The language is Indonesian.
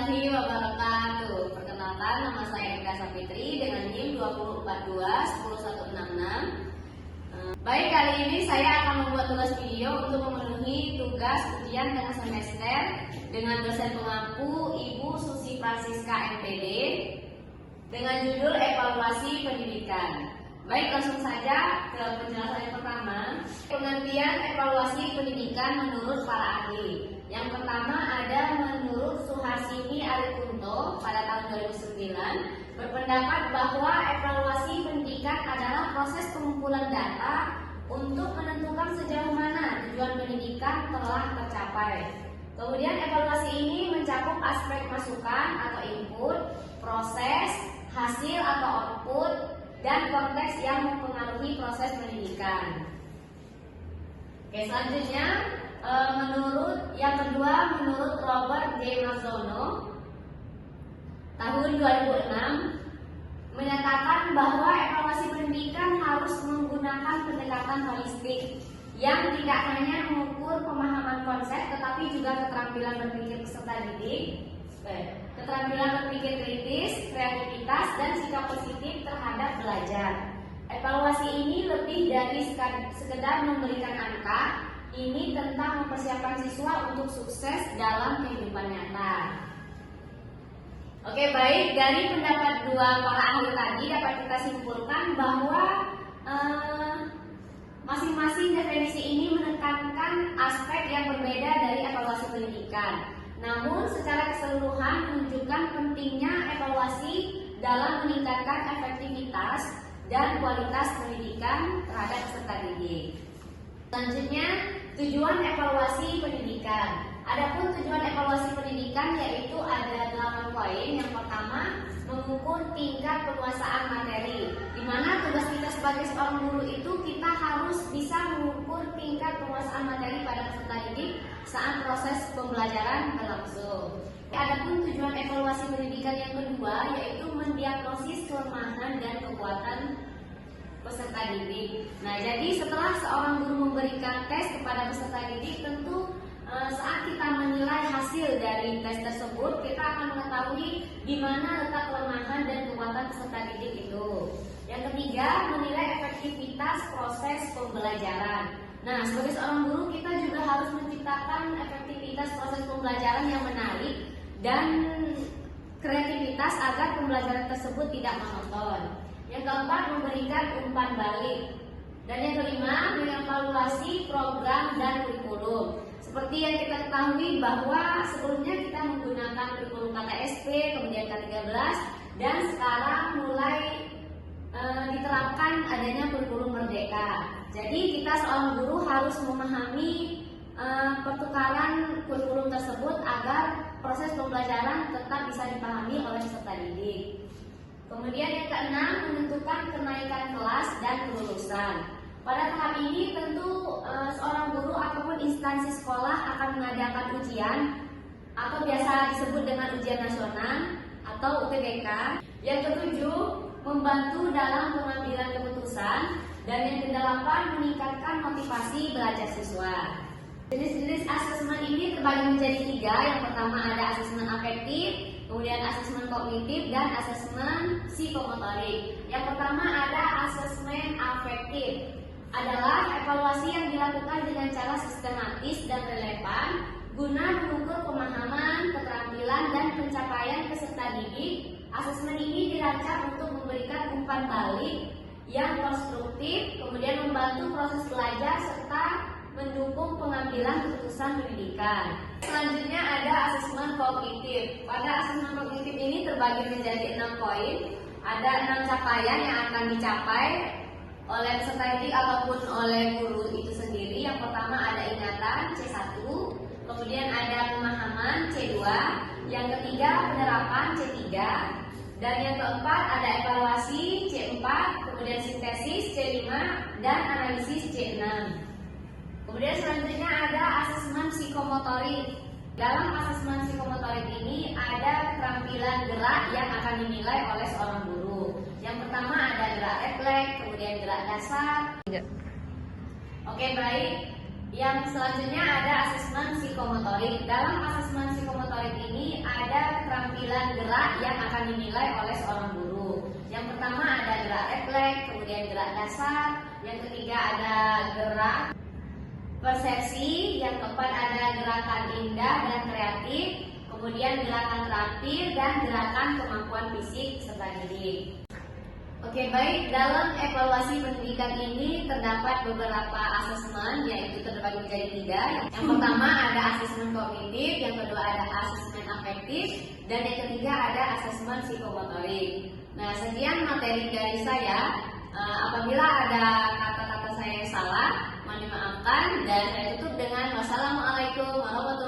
warahmatullahi wabarakatuh. Perkenalkan, nama saya Eka Sapitri dengan NIM 2042-10166. Baik, kali ini saya akan membuat tugas video untuk memenuhi tugas ujian tengah semester dengan dosen pengampu Ibu Susi Francisca MPD dengan judul Evaluasi Pendidikan. Baik, langsung saja ke penjelasan yang pertama. Pengertian evaluasi pendidikan menurut para ahli. Yang pertama ada menurut Suhasini Arikunto pada tahun 2009 berpendapat bahwa evaluasi pendidikan adalah proses pengumpulan data untuk menentukan sejauh mana tujuan pendidikan telah tercapai. Kemudian evaluasi ini mencakup aspek masukan atau input, proses, hasil atau output, dan konteks yang mempengaruhi proses pendidikan. Oke, selanjutnya menurut Robert J. Mazzono tahun 2006 menyatakan bahwa evaluasi pendidikan harus menggunakan pendekatan holistik yang tidak hanya mengukur pemahaman konsep tetapi juga keterampilan berpikir peserta didik, keterampilan berpikir kritis, kreativitas, dan sikap positif terhadap belajar. Evaluasi ini lebih dari sekedar memberikan angka, ini tentang mempersiapkan siswa untuk sukses dalam kehidupan nyata. Oke, baik, dari pendapat dua para ahli tadi dapat kita simpulkan bahwa masing-masing definisi ini menekankan aspek yang berbeda dari evaluasi pendidikan. Namun secara keseluruhan menunjukkan pentingnya evaluasi dalam meningkatkan efektivitas dan kualitas pendidikan terhadap peserta didik. Selanjutnya, tujuan evaluasi pendidikan. Adapun tujuan evaluasi pendidikan yaitu ada 8 poin. Yang pertama, mengukur tingkat penguasaan materi. Di mana tugas kita sebagai seorang guru itu kita harus bisa mengukur tingkat penguasaan materi pada peserta didik saat proses pembelajaran berlangsung. Adapun tujuan evaluasi pendidikan yang kedua yaitu mendiagnosis kelemahan dan kekuatan peserta didik. Nah, jadi setelah seorang guru memberikan tes kepada peserta didik, tentu saat kita menilai hasil dari tes tersebut, kita akan mengetahui di mana letak kelemahan dan kekuatan peserta didik itu. Yang ketiga, menilai efektivitas proses pembelajaran. Nah, sebagai seorang guru kita juga harus menciptakan efektivitas proses pembelajaran yang menarik dan kreativitas agar pembelajaran tersebut tidak monoton. Yang keempat, memberikan umpan balik. Dan yang kelima, mengevaluasi program dan kurikulum. Seperti yang kita ketahui bahwa sebelumnya kita menggunakan kurikulum KTSP, kemudian K13, dan sekarang mulai diterapkan adanya kurikulum Merdeka. Jadi kita seorang guru harus memahami pertukaran kurikulum tersebut agar proses pembelajaran tetap bisa dipahami oleh peserta didik. Kemudian yang keenam, menentukan kenaikan kelas dan kelulusan. Pada tahap ini tentu seorang guru ataupun instansi sekolah akan mengadakan ujian atau biasa disebut dengan ujian nasional atau UTBK. Yang ketujuh, membantu dalam pengambilan keputusan. Dan yang kedelapan, meningkatkan motivasi belajar siswa. Jenis-jenis asesmen ini terbagi menjadi 3. Yang pertama ada asesmen afektif, kemudian asesmen kognitif, dan asesmen psikomotorik. Yang pertama ada asesmen afektif. Adalah evaluasi yang dilakukan dengan cara sistematis dan relevan guna mengukur pemahaman, keterampilan, dan pencapaian peserta didik. Asesmen ini dirancang untuk memberikan umpan balik yang konstruktif, kemudian membantu proses belajar serta mendukung pengambilan keputusan pendidikan. Selanjutnya ada asesmen kognitif. Pada asesmen kognitif ini terbagi menjadi 6 poin. Ada 6 capaian yang akan dicapai oleh peserta didik ataupun oleh guru itu sendiri. Yang pertama ada ingatan C1, kemudian ada pemahaman C2, yang ketiga penerapan C3, dan yang keempat ada evaluasi C4, kemudian sintesis C5, dan analisis C6. Kemudian selanjutnya ada asesmen psikomotorik. Dalam asesmen psikomotorik ini ada keterampilan gerak yang akan dinilai oleh seorang guru. Yang pertama ada gerak refleks, kemudian gerak dasar. Oke, baik. Yang selanjutnya ada asesmen psikomotorik. Dalam asesmen psikomotorik ini ada keterampilan gerak yang akan dinilai oleh seorang guru. Yang pertama ada gerak refleks, kemudian gerak dasar, yang ketiga ada gerak persepsi, yang keempat ada gerakan indah dan kreatif, kemudian gerakan terampil dan gerakan kemampuan fisik serta didik. Oke, baik, dalam evaluasi pendidikan ini terdapat beberapa asesmen, yaitu terbagi menjadi 3. Yang pertama ada asesmen kognitif, yang kedua ada asesmen afektif, dan yang ketiga ada asesmen psikomotorik. Nah, sekian materi dari saya. Apabila ada kata-kata saya yang salah, mohon dimaafkan, dan saya tutup dengan wassalamualaikum warahmatullahi wabarakatuh.